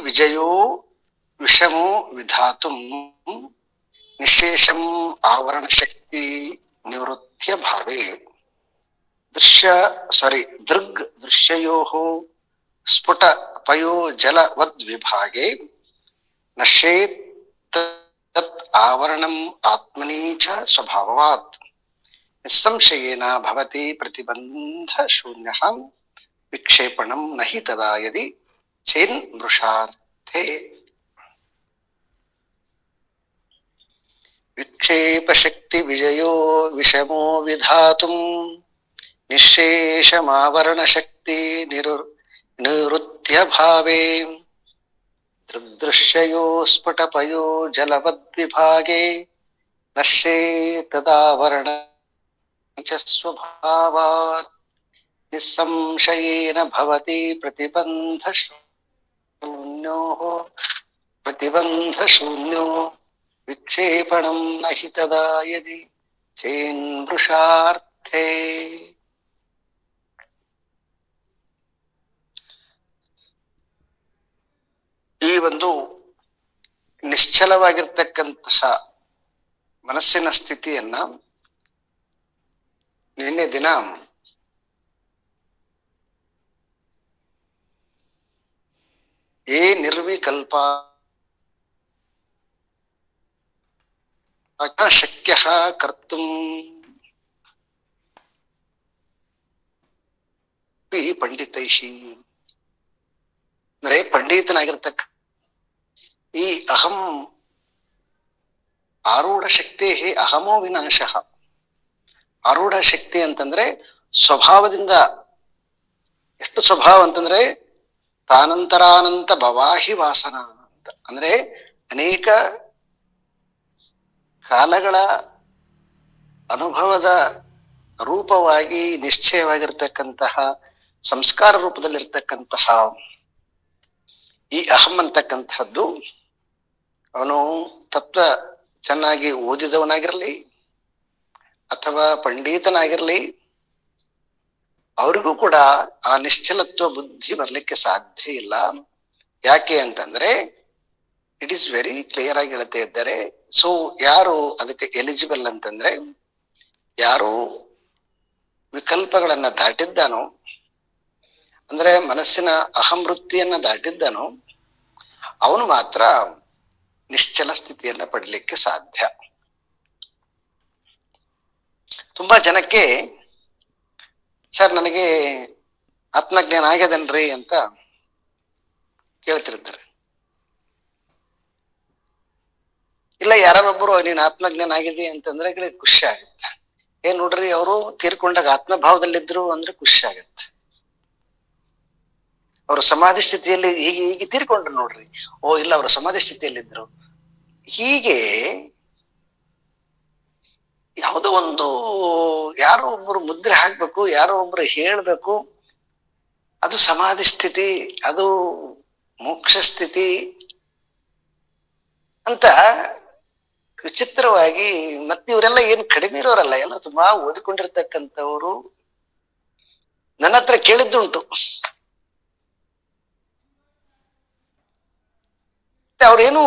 ವಿಜಯೋ ವಿಷಮೋ ವಿಧಾತುಂ ನಿಶೇಷಂ ಆವರಣ ಶಕ್ತಿ ನಿವೃತ್ಯ ಭಾವೇ ದೃಗ್ ದೃಶ್ಯಯೋಃ ಸ್ಫುಟ ಪಯೋ ಜಲವದ್ ವಿಭಾಗೆ ನಶ್ಯೇತ್ ತತ್ ಆವರಣಂ ಆತ್ಮನಿ ಚ ಸ್ವಭಾವಾತ್ ನಿಸ್ಸಂಶಯೇನ ಭವತಿ ಪ್ರತಿಬಂಧ ಶೂನ್ಯಃ ವಿಕ್ಷೇಪಣಂ ನಹಿ ತದಾ ಯದಿ ಚೇನ್ ಮೃಷಾರ್ಥೆ ವಿಕ್ಷೇಪ ಶಕ್ತಿ ವಿಜಯೋ ವಿಷಮೋ ವಿಧಾತುಂ ನಿಶೇಷಮಾವರಣ ಶಕ್ತಿ ನಿವೃತ್ಯ ಭಾವೇ ದೃಗ್ದೃಶ್ಯಯೋ ಸ್ಫುಟಪಯೋ ಜಲವದ್ವಿಭಾಗೆ ನಶ್ಯೇ ತದಾವರಣ ಚ ಸ್ವಭಾವಾತ್ ನಿಸ್ಸಂಶಯೇನ ಭವತಿ ಪ್ರತಿಬಂಧ ಶೂನ್ಯೋ ವಿಕ್ಷೇಪಣಂ ನಹಿ ತದಾ ಯದಿ ಚೇನ್ಮೃಷಾರ್ಥೇ. ಈ ಒಂದು ನಿಶ್ಚಲವಾಗಿರ್ತಕ್ಕಂತಹ ಮನಸ್ಸಿನ ಸ್ಥಿತಿಯನ್ನ ನಿನ್ನೆ ದಿನ ನಿರ್ವಿಕಲ್ಪ ಶಕ್ಯ ಕರ್ತುಂ ಪಂಡಿತೈಷಿ ಅಂದ್ರೆ ಪಂಡಿತನಾಗಿರ್ತಕ್ಕ ಈ ಅಹಂ ಆರೂಢ ಶಕ್ತಿ ಅಹಮೋ ವಿನಾಶ. ಆರೂಢ ಶಕ್ತಿ ಅಂತಂದ್ರೆ ಸ್ವಭಾವದಿಂದ ಎಷ್ಟು ಸ್ವಭಾವ ಅಂತಂದ್ರೆ ತಾನಂತರಾನಂತ ಭವಾಹಿ ವಾಸನ ಅಂತ ಅಂದ್ರೆ ಅನೇಕ ಕಾಲಗಳ ಅನುಭವದ ರೂಪವಾಗಿ ನಿಶ್ಚಯವಾಗಿರ್ತಕ್ಕಂತಹ ಸಂಸ್ಕಾರ ರೂಪದಲ್ಲಿರ್ತಕ್ಕಂತಹ ಈ ಅಹಂ ಅಂತಕ್ಕಂತಹದ್ದು ಅವನು ತತ್ವ ಚೆನ್ನಾಗಿ ಓದಿದವನಾಗಿರ್ಲಿ ಅಥವಾ ಪಂಡಿತನಾಗಿರ್ಲಿ ಅವ್ರಿಗೂ ಕೂಡ ಆ ನಿಶ್ಚಲತ್ವ ಬುದ್ಧಿ ಬರ್ಲಿಕ್ಕೆ ಸಾಧ್ಯ ಇಲ್ಲ. ಯಾಕೆ ಅಂತಂದ್ರೆ ಇಟ್ ಈಸ್ ವೆರಿ ಕ್ಲಿಯರ್ ಆಗಿ ಹೇಳ್ತಾ ಇದ್ದಾರೆ. ಸೊ ಯಾರು ಅದಕ್ಕೆ ಎಲಿಜಿಬಲ್ ಅಂತಂದ್ರೆ ಯಾರು ವಿಕಲ್ಪಗಳನ್ನ ದಾಟಿದ್ದಾನೋ ಅಂದ್ರೆ ಮನಸ್ಸಿನ ಅಹಂ ವೃತ್ತಿಯನ್ನ ದಾಟಿದ್ದಾನೋ ಅವನು ಮಾತ್ರ ನಿಶ್ಚಲ ಸ್ಥಿತಿಯನ್ನ ಪಡಲಿಕ್ಕೆ ಸಾಧ್ಯ. ತುಂಬಾ ಜನಕ್ಕೆ ಸರ್ ನನಗೆ ಆತ್ಮಜ್ಞಾನ ಆಗ್ಯದನ್ರಿ ಅಂತ ಕೇಳ್ತಿರ್ತಾರೆ. ಇಲ್ಲ ಯಾರೊಬ್ಬರು ನೀನ್ ಆತ್ಮಜ್ಞಾನ ಆಗಿದೆ ಅಂತಂದ್ರೆ ಖುಷಿ ಆಗುತ್ತೆ. ಏನ್ ನೋಡ್ರಿ ಅವರು ತೀರ್ಕೊಂಡಾಗ ಆತ್ಮಭಾವದಲ್ಲಿದ್ರು ಅಂದ್ರೆ ಖುಷಿ ಆಗತ್ತೆ. ಅವರು ಸಮಾಧಿ ಸ್ಥಿತಿಯಲ್ಲಿ ಹೀಗೆ ತೀರ್ಕೊಂಡ್ರು ನೋಡ್ರಿ, ಓ ಇಲ್ಲ ಅವರು ಸಮಾಧಿ ಸ್ಥಿತಿಯಲ್ಲಿದ್ರು. ಹೀಗೆ ಯಾವುದೋ ಒಂದು ಯಾರೋ ಒಬ್ರು ಮುದ್ರೆ ಹಾಕ್ಬೇಕು, ಯಾರೋ ಒಬ್ರು ಹೇಳ್ಬೇಕು, ಅದು ಸಮಾಧಿ ಸ್ಥಿತಿ, ಅದು ಮೋಕ್ಷ ಸ್ಥಿತಿ ಅಂತ ವಿಚಿತ್ರವಾಗಿ. ಮತ್ತೆ ಇವರೆಲ್ಲ ಏನು ಕಡಿಮೆ ಇರೋರಲ್ಲ, ಎಲ್ಲ ತುಂಬಾ ಓದಿಕೊಂಡಿರ್ತಕ್ಕಂಥವ್ರು. ನನ್ನ ಹತ್ರ ಕೇಳಿದ್ದುಂಟು, ಅವ್ರೇನು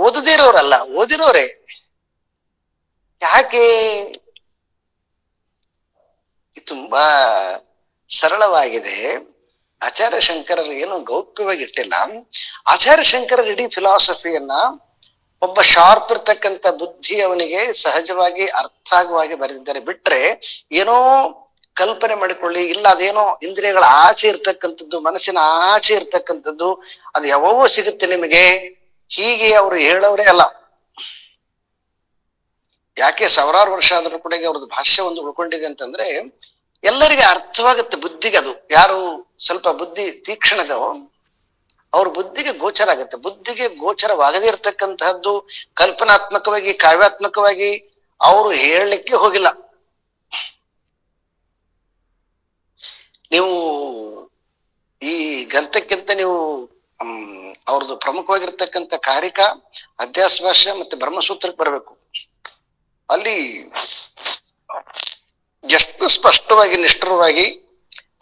ಓದದೇ ಇರೋರಲ್ಲ, ಓದಿರೋರೆ. ಯಾಕೆ? ತುಂಬಾ ಸರಳವಾಗಿದೆ. ಆಚಾರ್ಯ ಶಂಕರರು ಏನು ಗೌಪ್ಯವಾಗಿ ಇಟ್ಟಿಲ್ಲ. ಆಚಾರ್ಯ ಶಂಕರರ ಇಡೀ ಫಿಲಾಸಫಿಯನ್ನ ಒಬ್ಬ ಶಾರ್ಪ್ ಇರ್ತಕ್ಕಂಥ ಬುದ್ಧಿ ಅವನಿಗೆ ಸಹಜವಾಗಿ ಅರ್ಥ ಆಗುವಾಗೆ ಬರೆದಿದ್ದಾರೆ. ಬಿಟ್ರೆ ಏನೋ ಕಲ್ಪನೆ ಮಾಡಿಕೊಳ್ಳಿ, ಇಲ್ಲ ಅದೇನೋ ಇಂದ್ರಿಯಗಳ ಆಚೆ ಇರ್ತಕ್ಕಂಥದ್ದು, ಮನಸ್ಸಿನ ಆಚೆ ಇರ್ತಕ್ಕಂಥದ್ದು, ಅದು ಯಾವೋ ಸಿಗುತ್ತೆ ನಿಮಗೆ, ಹೀಗೆ ಅವರು ಹೇಳೋರೇ ಅಲ್ಲ. ಯಾಕೆ ಸಾವಿರಾರು ವರ್ಷ ಆದ್ರೂ ಕೂಡ ಅವ್ರದ್ದು ಭಾಷ್ಯ ಒಂದು ಉಳ್ಕೊಂಡಿದೆ ಅಂತಂದ್ರೆ ಎಲ್ಲರಿಗೆ ಅರ್ಥವಾಗುತ್ತೆ ಬುದ್ಧಿಗೆ. ಅದು ಯಾರು ಸ್ವಲ್ಪ ಬುದ್ಧಿ ತೀಕ್ಷ್ಣದೋ ಅವ್ರ ಬುದ್ಧಿಗೆ ಗೋಚರ ಆಗುತ್ತೆ. ಬುದ್ಧಿಗೆ ಗೋಚರವಾಗದೇ ಇರ್ತಕ್ಕಂತಹದ್ದು ಕಲ್ಪನಾತ್ಮಕವಾಗಿ ಕಾವ್ಯಾತ್ಮಕವಾಗಿ ಅವರು ಹೇಳಲಿಕ್ಕೆ ಹೋಗಿಲ್ಲ. ನೀವು ಈ ಗ್ರಂಥಕ್ಕಿಂತ ನೀವು ಅವ್ರದ್ದು ಪ್ರಮುಖವಾಗಿರ್ತಕ್ಕಂಥ ಕಾರಿಕ, ಅಧ್ಯಾಸ ಭಾಷ್ಯ ಮತ್ತೆ ಬ್ರಹ್ಮಸೂತ್ರಕ್ಕೆ ಬರಬೇಕು. ಅಲ್ಲಿ ಎಷ್ಟು ಸ್ಪಷ್ಟವಾಗಿ ನಿಷ್ಠುರವಾಗಿ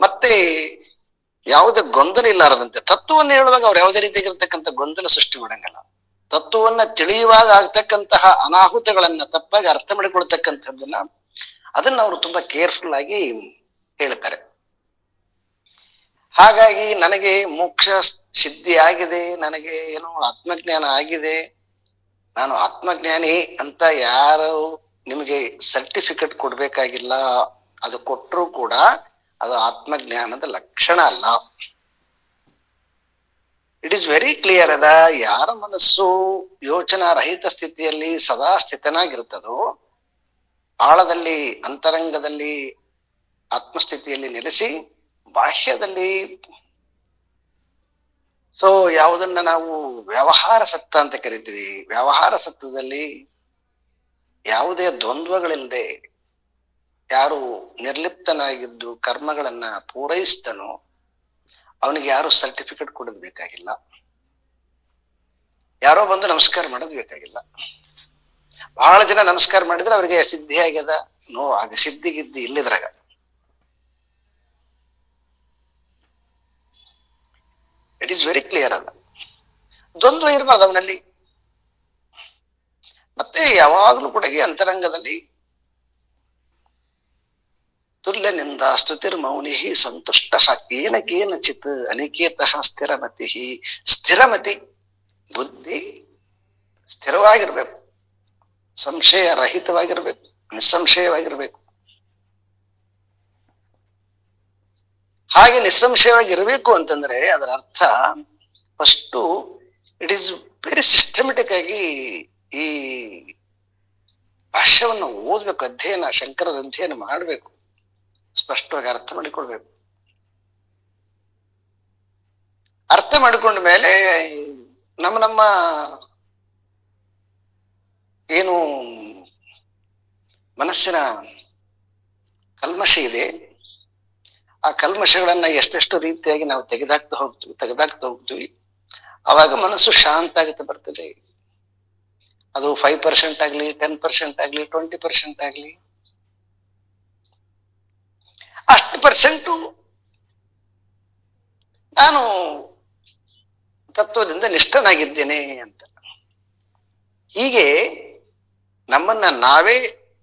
ಮತ್ತೆ ಯಾವುದೇ ಗೊಂದಲ ಇಲ್ಲಾರದಂತೆ ತತ್ವವನ್ನು ಹೇಳುವಾಗ ಅವ್ರು ಯಾವುದೇ ರೀತಿಯಾಗಿರ್ತಕ್ಕಂಥ ಗೊಂದಲ ಸೃಷ್ಟಿ ಮಾಡಂಗಲ್ಲ. ತತ್ವವನ್ನ ತಿಳಿಯುವಾಗ ಆಗ್ತಕ್ಕಂತಹ ಅನಾಹುತಗಳನ್ನ ತಪ್ಪಾಗಿ ಅರ್ಥ ಮಾಡಿಕೊಳ್ತಕ್ಕಂಥದ್ದನ್ನ ಅದನ್ನ ಅವರು ತುಂಬಾ ಕೇರ್ಫುಲ್ ಆಗಿ ಹೇಳ್ತಾರೆ. ಹಾಗಾಗಿ ನನಗೆ ಮೋಕ್ಷ ಸಿದ್ಧಿ ಆಗಿದೆ, ನನಗೆ ಏನೋ ಆತ್ಮಜ್ಞಾನ ಆಗಿದೆ, ನಾನು ಆತ್ಮಜ್ಞಾನಿ ಅಂತ ಯಾರು ನಿಮಗೆ ಸರ್ಟಿಫಿಕೇಟ್ ಕೊಡ್ಬೇಕಾಗಿಲ್ಲ. ಅದು ಕೊಟ್ಟರು ಕೂಡ ಅದು ಆತ್ಮಜ್ಞಾನದ ಲಕ್ಷಣ ಅಲ್ಲ. ಇಟ್ ಈಸ್ ವೆರಿ ಕ್ಲಿಯರ್ ಅದ. ಯಾರ ಮನಸ್ಸು ಯೋಚನಾ ರಹಿತ ಸ್ಥಿತಿಯಲ್ಲಿ ಸದಾ ಸ್ಥಿತನಾಗಿರ್ತದೋ, ಆಳದಲ್ಲಿ ಅಂತರಂಗದಲ್ಲಿ ಆತ್ಮಸ್ಥಿತಿಯಲ್ಲಿ ನೆಲೆಸಿ ಬಾಹ್ಯದಲ್ಲಿ ಯಾವುದನ್ನ ನಾವು ವ್ಯವಹಾರ ಸತ್ತ ಅಂತ ಕರಿತೀವಿ, ವ್ಯವಹಾರ ಸತ್ತದಲ್ಲಿ ಯಾವುದೇ ದ್ವಂದ್ವಗಳಿಲ್ಲದೆ ಯಾರು ನಿರ್ಲಿಪ್ತನಾಗಿದ್ದು ಕರ್ಮಗಳನ್ನ ಪೂರೈಸ್ತಾನೋ ಅವನಿಗೆ ಯಾರು ಸರ್ಟಿಫಿಕೇಟ್ ಕೊಡೋದು ಬೇಕಾಗಿಲ್ಲ, ಯಾರೋ ಬಂದು ನಮಸ್ಕಾರ ಮಾಡೋದು ಬೇಕಾಗಿಲ್ಲ. ಬಹಳ ಜನ ನಮಸ್ಕಾರ ಮಾಡಿದ್ರೆ ಅವ್ರಿಗೆ ಸಿದ್ಧಿ ಆಗ್ಯದ, ನೋ ಆಗ ಸಿದ್ಧಿಗಿದ್ದಿ ಇಲ್ಲಿದ್ರಾಗ. ಇಟ್ ಈಸ್ ವೆರಿ ಕ್ಲಿಯರ್ ಅದ. ದ್ವಂದ್ವ ಇರಬಾರ್ದು ಅವನಲ್ಲಿ. ಮತ್ತೆ ಯಾವಾಗಲೂ ಕೂಡ ಈ ಅಂತರಂಗದಲ್ಲಿ ತುಲ್ಯನಿಂದ ಸ್ತುತಿರ್ ಮೌನಿ ಸಂತುಷ್ಟ ಕೇನ ಕೇನಚಿತ್ ಅನಿಕೇತಃ ಸ್ಥಿರಮತಿ. ಸ್ಥಿರಮತಿ ಬುದ್ಧಿ ಸ್ಥಿರವಾಗಿರ್ಬೇಕು, ಸಂಶಯ ರಹಿತವಾಗಿರ್ಬೇಕು, ನಿಸ್ಸಂಶಯವಾಗಿರ್ಬೇಕು. ಹಾಗೆ ನಿಸ್ಸಂಶಯವಾಗಿರ್ಬೇಕು ಅಂತಂದ್ರೆ ಅದರ ಅರ್ಥ first it is very systematic ಆಗಿ ಈ ಭಾಷ್ಯವನ್ನು ಓದ್ಬೇಕು, ಅಧ್ಯಯನ ಶಂಕರದ ಅಧ್ಯಯನ ಮಾಡಬೇಕು, ಸ್ಪಷ್ಟವಾಗಿ ಅರ್ಥ ಮಾಡಿಕೊಳ್ಬೇಕು. ಅರ್ಥ ಮಾಡಿಕೊಂಡ ಮೇಲೆ ನಮ್ಮ ಏನು ಮನಸ್ಸಿನ ಕಲ್ಮಶ ಇದೆ, ಆ ಕಲ್ಮಶಗಳನ್ನ ಎಷ್ಟೆಷ್ಟು ರೀತಿಯಾಗಿ ನಾವು ತೆಗೆದಾಕ್ತಾ ಹೋಗ್ತೀವಿ. ಅವಾಗ ಮನಸ್ಸು ಶಾಂತ ಆಗುತ್ತೆ ಬರ್ತದೆ. ಅದು 5% ಆಗ್ಲಿ, 10% ಆಗ್ಲಿ, 20% ಆಗ್ಲಿ, ಅಷ್ಟು ಪರ್ಸೆಂಟು ನಾನು ತತ್ವದಿಂದ ನಿಷ್ಠನಾಗಿದ್ದೇನೆ ಅಂತ. ಹೀಗೆ ನಮ್ಮನ್ನ ನಾವೇ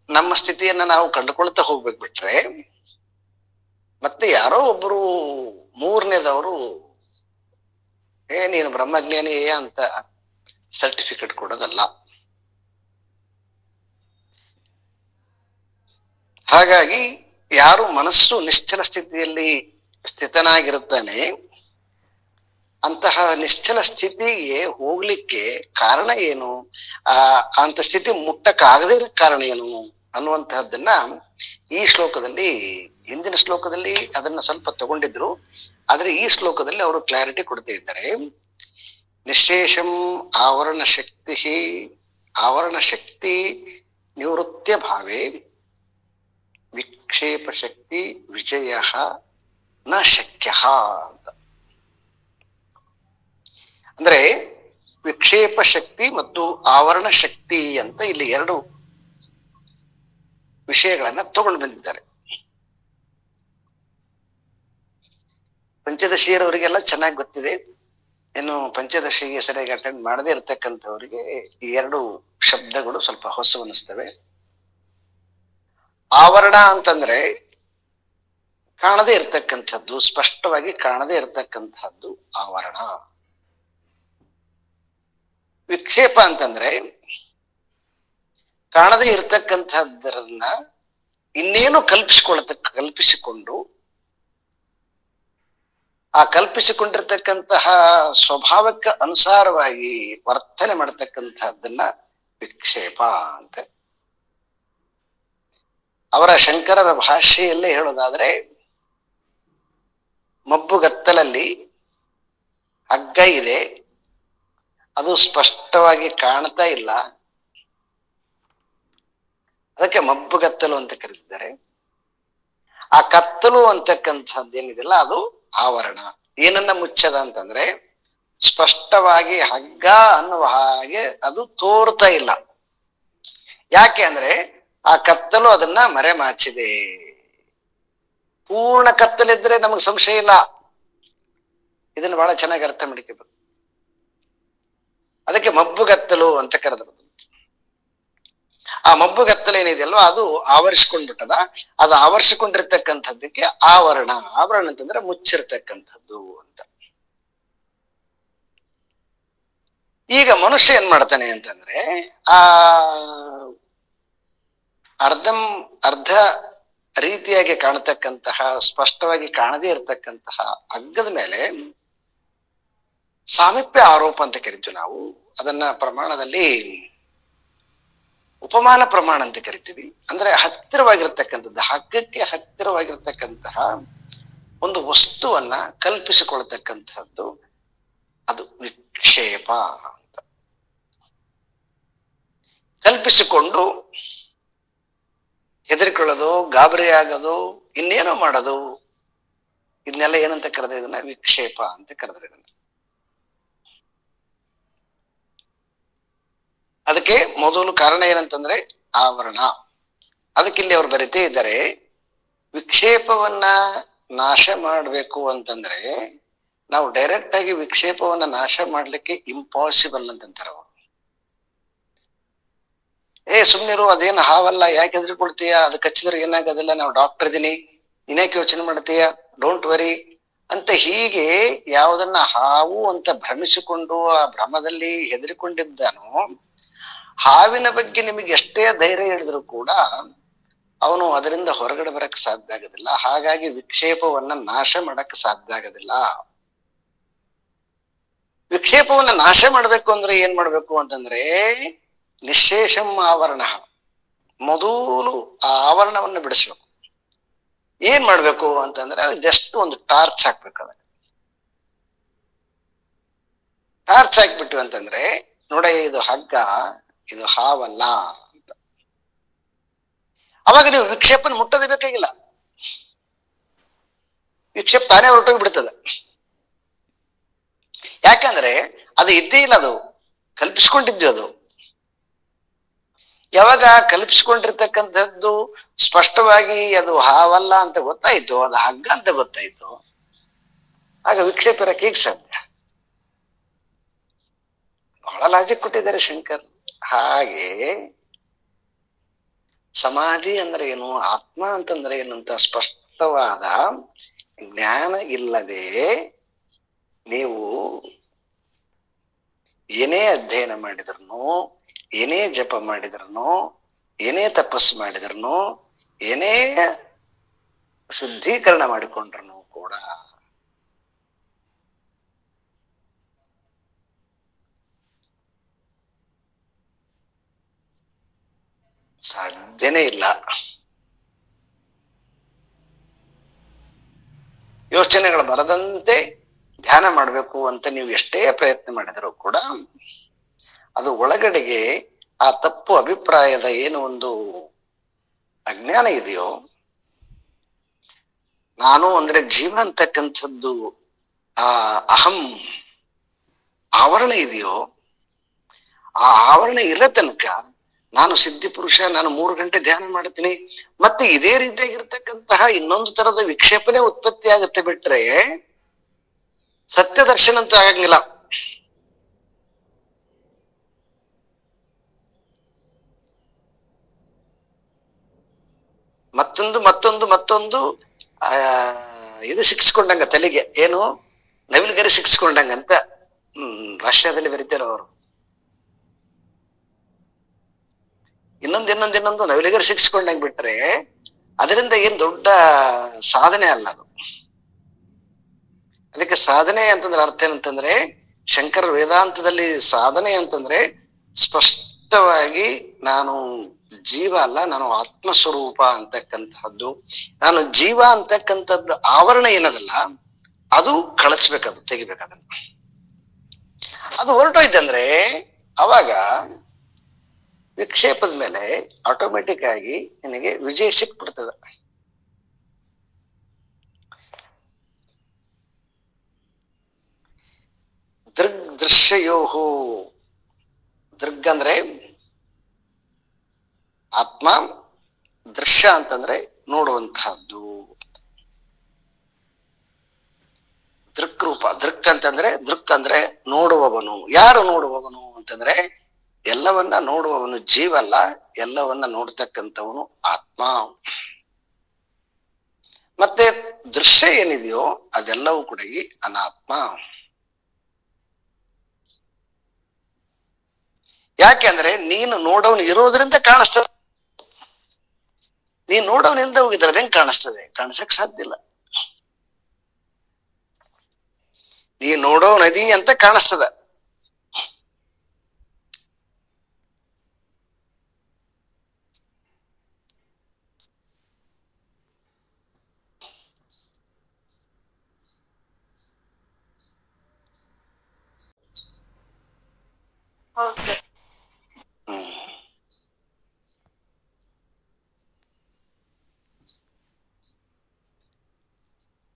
ನಮ್ಮ ಸ್ಥಿತಿಯನ್ನ ನಾವು ಕಂಡುಕೊಳ್ತಾ ಹೋಗ್ಬೇಕು. ಬಿಟ್ರೆ ಮತ್ತೆ ಯಾರೋ ಒಬ್ರು ಮೂರನೇದವರು ನೀನು ಬ್ರಹ್ಮಜ್ಞಾನಿಯೇ ಅಂತ ಸರ್ಟಿಫಿಕೇಟ್ ಕೊಡೋದಲ್ಲ. ಹಾಗಾಗಿ ಯಾರು ಮನಸ್ಸು ನಿಶ್ಚಲ ಸ್ಥಿತಿಯಲ್ಲಿ ಸ್ಥಿತನಾಗಿರುತ್ತಾನೆ, ಅಂತಹ ನಿಶ್ಚಲ ಸ್ಥಿತಿಗೆ ಹೋಗ್ಲಿಕ್ಕೆ ಕಾರಣ ಏನು, ಅಂತ ಸ್ಥಿತಿ ಮುಟ್ಟಕ್ಕಾಗದೇ ಇರೋ ಕಾರಣ ಏನು ಅನ್ನುವಂತಹದ್ದನ್ನ ಈ ಶ್ಲೋಕದಲ್ಲಿ, ಹಿಂದಿನ ಶ್ಲೋಕದಲ್ಲಿ ಅದನ್ನ ಸ್ವಲ್ಪ ತಗೊಂಡಿದ್ರು, ಆದ್ರೆ ಈ ಶ್ಲೋಕದಲ್ಲಿ ಅವರು ಕ್ಲಾರಿಟಿ ಕೊಡ್ತಾ ಇದ್ದಾರೆ. ನಿಶೇಷಂ ಆವರಣ ಶಕ್ತಿ ನಿವೃತ್ಯ ಭಾವೇ ವಿಕ್ಷೇಪ ಶಕ್ತಿ ವಿಜಯ ನ ಶಕ್ಯ ಅಂತ. ಅಂದ್ರೆ ವಿಕ್ಷೇಪ ಶಕ್ತಿ ಮತ್ತು ಆವರಣ ಶಕ್ತಿ ಅಂತ ಇಲ್ಲಿ ಎರಡು ವಿಷಯಗಳನ್ನ ತಗೊಂಡು ಬಂದಿದ್ದಾರೆ. ಪಂಚದಶಿಯರವರಿಗೆಲ್ಲ ಚೆನ್ನಾಗಿ ಗೊತ್ತಿದೆ. ಇನ್ನು ಪಂಚದಶಿಗೆ ಸರಿಯಾಗಿ ಅಟೆಂಡ್ ಮಾಡದೇ ಇರತಕ್ಕಂಥವರಿಗೆ ಈ ಎರಡು ಶಬ್ದಗಳು ಸ್ವಲ್ಪ ಹೊಸವನ್ನಿಸ್ತವೆ. ಆವರಣ ಅಂತಂದ್ರೆ ಕಾಣದೇ ಇರ್ತಕ್ಕಂಥದ್ದು, ಸ್ಪಷ್ಟವಾಗಿ ಕಾಣದೇ ಇರ್ತಕ್ಕಂಥದ್ದು ಆವರಣ. ವಿಕ್ಷೇಪ ಅಂತಂದ್ರೆ ಕಾಣದೇ ಇರ್ತಕ್ಕಂಥದ್ದರನ್ನ ಇನ್ನೇನು ಕಲ್ಪಿಸಿಕೊಂಡು ಆ ಕಲ್ಪಿಸಿಕೊಂಡಿರ್ತಕ್ಕಂತಹ ಸ್ವಭಾವಕ್ಕೆ ಅನುಸಾರವಾಗಿ ವರ್ತನೆ ಮಾಡತಕ್ಕಂಥದ್ದನ್ನ ವಿಕ್ಷೇಪ ಅಂತ. ಅವರ ಶಂಕರರ ಭಾಷೆಯಲ್ಲೇ ಹೇಳೋದಾದ್ರೆ, ಮಬ್ಬುಗತ್ತಲಲ್ಲಿ ಹಗ್ಗ ಇದೆ, ಅದು ಸ್ಪಷ್ಟವಾಗಿ ಕಾಣ್ತಾ ಇಲ್ಲ, ಅದಕ್ಕೆ ಮಬ್ಬುಗತ್ತಲು ಅಂತ ಕರೀತಿದ್ದಾರೆ. ಆ ಕತ್ತಲು ಅಂತಕ್ಕಂಥದ್ದೇನಿದೆಲ್ಲ ಅದು ಆವರಣ. ಏನನ್ನ ಮುಚ್ಚದ ಅಂತಂದ್ರೆ ಸ್ಪಷ್ಟವಾಗಿ ಹಗ್ಗ ಅನ್ನುವ ಹಾಗೆ ಅದು ತೋರ್ತಾ ಇಲ್ಲ. ಯಾಕೆ ಅಂದ್ರೆ ಆ ಕತ್ತಲು ಅದನ್ನ ಮರೆಮಾಚಿದೆ. ಪೂರ್ಣ ಕತ್ತಲಿದ್ರೆ ನಮಗ್ ಸಂಶಯ ಇಲ್ಲ, ಇದನ್ನ ಬಹಳ ಚೆನ್ನಾಗಿ ಅರ್ಥ ಮಾಡ್ಕೋಬೇಕು. ಅದಕ್ಕೆ ಮಬ್ಬುಗತ್ತಲು ಅಂತ ಕರೆದ್ರು. ಆ ಮಬ್ಬುಗತ್ತಲು ಏನಿದೆಯಲ್ಲೋ ಅದು ಆವರಿಸ್ಕೊಂಡ್ಬಿಟ್ಟದ. ಅದು ಆವರಿಸಿಕೊಂಡಿರ್ತಕ್ಕಂಥದ್ದಕ್ಕೆ ಆವರಣ. ಆವರಣ ಅಂತಂದ್ರೆ ಮುಚ್ಚಿರ್ತಕ್ಕಂಥದ್ದು ಅಂತ. ಈಗ ಮನುಷ್ಯ ಏನ್ ಮಾಡ್ತಾನೆ ಅಂತಂದ್ರೆ ಆ ಅರ್ಧ ರೀತಿಯಾಗಿ ಕಾಣತಕ್ಕಂತಹ, ಸ್ಪಷ್ಟವಾಗಿ ಕಾಣದೇ ಇರತಕ್ಕಂತಹ ಹಗ್ಗದ ಮೇಲೆ ಸಾಮೀಪ್ಯ ಆರೋಪ ಅಂತ ಕರಿತೀವಿ ನಾವು. ಅದನ್ನ ಪ್ರಮಾಣದಲ್ಲಿ ಉಪಮಾನ ಪ್ರಮಾಣ ಅಂತ ಕರಿತೀವಿ. ಅಂದ್ರೆ ಹತ್ತಿರವಾಗಿರ್ತಕ್ಕಂಥದ್ದು, ಹಗ್ಗಕ್ಕೆ ಹತ್ತಿರವಾಗಿರ್ತಕ್ಕಂತಹ ಒಂದು ವಸ್ತುವನ್ನ ಕಲ್ಪಿಸಿಕೊಳ್ತಕ್ಕಂಥದ್ದು, ಅದು ವಿಕ್ಷೇಪ ಅಂತ. ಕಲ್ಪಿಸಿಕೊಂಡು ಹೆದರಿಕೊಳ್ಳೋದು, ಗಾಬರಿ ಆಗೋದು, ಇನ್ನೇನೋ ಮಾಡೋದು, ಇದನ್ನೆಲ್ಲ ಏನಂತ ಕರೆದ್ರೆ ಇದನ್ನ ವಿಕ್ಷೇಪ ಅಂತ ಕರೆದ್ರೆ ಇದನ್ನ. ಅದಕ್ಕೆ ಮೊದಲು ಕಾರಣ ಏನಂತಂದ್ರೆ ಆವರಣ. ಅದಕ್ಕೆ ಇಲ್ಲಿ ಅವ್ರು ಬರೀತೇ ಇದ್ದಾರೆ, ವಿಕ್ಷೇಪವನ್ನ ನಾಶ ಮಾಡ್ಬೇಕು ಅಂತಂದ್ರೆ ನಾವು ಡೈರೆಕ್ಟ್ ಆಗಿ ವಿಕ್ಷೇಪವನ್ನ ನಾಶ ಮಾಡ್ಲಿಕ್ಕೆ ಇಂಪಾಸಿಬಲ್ ಅಂತಂತಾರೆ ಅವರು. ಸುಮ್ನಿರು, ಅದೇನು ಹಾವಲ್ಲ, ಯಾಕೆ ಹೆದರ್ಕೊಳ್ತೀಯ, ಅದು ಕಚ್ಚಿದ್ರೆ ಏನಾಗೋದಿಲ್ಲ, ನಾವು ಡಾಕ್ಟರ್ ಇದೀನಿ, ಇನ್ಯಾಕೆ ಯೋಚನೆ ಮಾಡ್ತೀಯ, ಡೋಂಟ್ ವರಿ ಅಂತ ಹೀಗೆ ಯಾವುದನ್ನ ಹಾವು ಅಂತ ಭ್ರಮಿಸಿಕೊಂಡು ಆ ಭ್ರಮದಲ್ಲಿ ಹೆದರಿಕೊಂಡಿದ್ದಾನೋ, ಹಾವಿನ ಬಗ್ಗೆ ನಿಮಗೆ ಎಷ್ಟೇ ಧೈರ್ಯ ಹಿಡಿದ್ರು ಕೂಡ ಅವನು ಅದರಿಂದ ಹೊರಗಡೆ ಬರಕ್ ಸಾಧ್ಯ ಆಗೋದಿಲ್ಲ. ಹಾಗಾಗಿ ವಿಕ್ಷೇಪವನ್ನ ನಾಶ ಮಾಡಕ್ ಸಾಧ್ಯ ಆಗೋದಿಲ್ಲ. ವಿಕ್ಷೇಪವನ್ನ ನಾಶ ಮಾಡ್ಬೇಕು ಅಂದ್ರೆ ಏನ್ ಮಾಡ್ಬೇಕು ಅಂತಂದ್ರೆ ನಿಶೇಷಂ ಆವರಣ. ಮೊದಲು ಆ ಆವರಣವನ್ನು ಬಿಡಿಸ್ಬೇಕು. ಏನ್ ಮಾಡ್ಬೇಕು ಅಂತಂದ್ರೆ ಅದು ಜಸ್ಟ್ ಒಂದು ಟಾರ್ಚ್ ಹಾಕ್ಬೇಕು. ಅದಕ್ಕೆ ಟಾರ್ಚ್ ಹಾಕ್ಬಿಟ್ವಿ ಅಂತಂದ್ರೆ ನೋಡ, ಇದು ಹಗ್ಗ, ಇದು ಹಾವಲ್ಲ ಅಂತ. ಅವಾಗ ನೀವು ವಿಕ್ಷೇಪನ ಮುಟ್ಟದೇ ಬೇಕಾಗಿಲ್ಲ. ವಿಕ್ಷೇಪ ತಾನೇ ಹೊರಟೋಗಿ ಬಿಡ್ತದೆ. ಯಾಕಂದ್ರೆ ಅದು ಇದ್ದೇ ಇಲ್ಲ, ಅದು ಕಲ್ಪಿಸ್ಕೊಂಡಿದ್ವಿ. ಅದು ಯಾವಾಗ ಕಲ್ಪಿಸ್ಕೊಂಡಿರ್ತಕ್ಕಂಥದ್ದು ಸ್ಪಷ್ಟವಾಗಿ ಅದು ಹಾವಲ್ಲ ಅಂತ ಗೊತ್ತಾಯ್ತು, ಅದು ಹಗ್ಗ ಅಂತ ಗೊತ್ತಾಯ್ತು, ಆಗ ವಿಕ್ಷೇಪ ಇರಕ್ಕೆ ಹೇಗೆ ಸಾಧ್ಯ? ಬಹಳ ಲಾಜಿಕ್ ಕೊಟ್ಟಿದ್ದಾರೆ ಶಂಕರ್. ಹಾಗೆ ಸಮಾಧಿ ಅಂದ್ರೆ ಏನು, ಆತ್ಮ ಅಂತಂದ್ರೆ ಏನು ಅಂತ ಸ್ಪಷ್ಟವಾದ ಜ್ಞಾನ ಇಲ್ಲದೆ ನೀವು ಏನೇ ಅಧ್ಯಯನ ಮಾಡಿದ್ರೂ, ಏನೇ ಜಪ ಮಾಡಿದ್ರೂ, ಏನೇ ತಪಸ್ಸು ಮಾಡಿದ್ರೂ, ಏನೇ ಶುದ್ಧೀಕರಣ ಮಾಡಿಕೊಂಡ್ರು ಕೂಡ ಸಾಧ್ಯನೇ ಇಲ್ಲ. ಯೋಚನೆಗಳು ಬರದಂತೆ ಧ್ಯಾನ ಮಾಡಬೇಕು ಅಂತ ನೀವು ಎಷ್ಟೇ ಪ್ರಯತ್ನ ಮಾಡಿದರೂ ಕೂಡ ಅದು ಒಳಗಡೆಗೆ ಆ ತಪ್ಪು ಅಭಿಪ್ರಾಯದ ಏನು ಒಂದು ಅಜ್ಞಾನ ಇದೆಯೋ, ನಾನು ಅಂದ್ರೆ ಜೀವ ಅಂತಕ್ಕಂಥದ್ದು ಆ ಅಹಂ ಆವರಣ ಇದೆಯೋ, ಆ ಆವರಣ ಇರೋ ತನಕ ನಾನು ಸಿದ್ಧಿ ಪುರುಷ, ನಾನು 3 ಗಂಟೆ ಧ್ಯಾನ ಮಾಡ್ತೀನಿ, ಮತ್ತೆ ಇದೇ ರೀತಿಯಾಗಿರ್ತಕ್ಕಂತಹ ಇನ್ನೊಂದು ತರದ ವಿಕ್ಷೇಪನೆ ಉತ್ಪತ್ತಿ ಆಗುತ್ತೆ. ಬಿಟ್ರೆ ಸತ್ಯ ದರ್ಶನ ಅಂತೂ ಆಗಂಗಿಲ್ಲ. ಮತ್ತೊಂದು ಇದು ಸಿಕ್ಸ್ಕೊಂಡಂಗ ತಲೆಗೆ, ಏನು ನವಿಲುಗರಿ ಸಿಕ್ಸ್ಕೊಂಡಂಗಂತ ಭಾಷ್ಯದಲ್ಲಿ ಬರೀತಾರೆ ಅವರು. ಇನ್ನೊಂದು ನವಿಲುಗರಿ ಸಿಕ್ಸ್ಕೊಂಡಂಗ್ ಬಿಟ್ರೆ ಅದರಿಂದ ಏನ್ ದೊಡ್ಡ ಸಾಧನೆ ಅಲ್ಲ ಅದು. ಅದಕ್ಕೆ ಸಾಧನೆ ಅಂತಂದ್ರೆ ಅರ್ಥ ಏನಂತಂದ್ರೆ, ಶಂಕರ ವೇದಾಂತದಲ್ಲಿ ಸಾಧನೆ ಅಂತಂದ್ರೆ ಸ್ಪಷ್ಟವಾಗಿ ನಾನು ಜೀವ ಅಲ್ಲ, ನಾನು ಆತ್ಮಸ್ವರೂಪ ಅಂತಕ್ಕಂಥದ್ದು, ನಾನು ಜೀವ ಅಂತಕ್ಕಂಥದ್ದು ಆವರಣ ಏನದಲ್ಲ ಅದು ಕಳಚ್ಬೇಕದು, ತೆಗಿಬೇಕದನ್ನ. ಅದು ಹೊರಟೋಯ್ತಂದ್ರೆ ಅವಾಗ ವಿಕ್ಷೇಪದ ಮೇಲೆ ಆಟೋಮೆಟಿಕ್ ಆಗಿ ನಿನಗೆ ವಿಜಯ ಸಿಕ್ಬಿಡ್ತದೆ. ದೃಶ್ಯಯೋಹು, ದೃಗ್ ಅಂದ್ರೆ ಆತ್ಮ, ದೃಶ್ಯ ಅಂತಂದ್ರೆ ನೋಡುವಂತಹದ್ದು. ದೃಕ್ ರೂಪ. ದೃಕ್ ಅಂದ್ರೆ ನೋಡುವವನು. ಯಾರು ನೋಡುವವನು ಅಂತಂದ್ರೆ ಎಲ್ಲವನ್ನ ನೋಡುವವನು ಜೀವ ಅಲ್ಲ, ಎಲ್ಲವನ್ನ ನೋಡ್ತಕ್ಕಂಥವನು ಆತ್ಮ. ಮತ್ತೆ ದೃಶ್ಯ ಏನಿದೆಯೋ ಅದೆಲ್ಲವೂ ಕೂಡ ಈ ಅನಾತ್ಮ. ಯಾಕೆಂದ್ರೆ ನೀನು ನೋಡೋನು ಇರೋದ್ರಿಂದ ಕಾಣಿಸ್ತದೆ. ನೀನ್ ನೋಡೋನ್ ಇಲ್ದೆ ಹೋಗಿದ್ರೆ ಅದೇಂಗ್ ಕಾಣಿಸ್ತದೆ? ಕಾಣಿಸಕ್ ಸಾಧ್ಯ ಇಲ್ಲ. ನೀ ನೋಡೋ ನದಿ ಅಂತ ಕಾಣಿಸ್ತದ.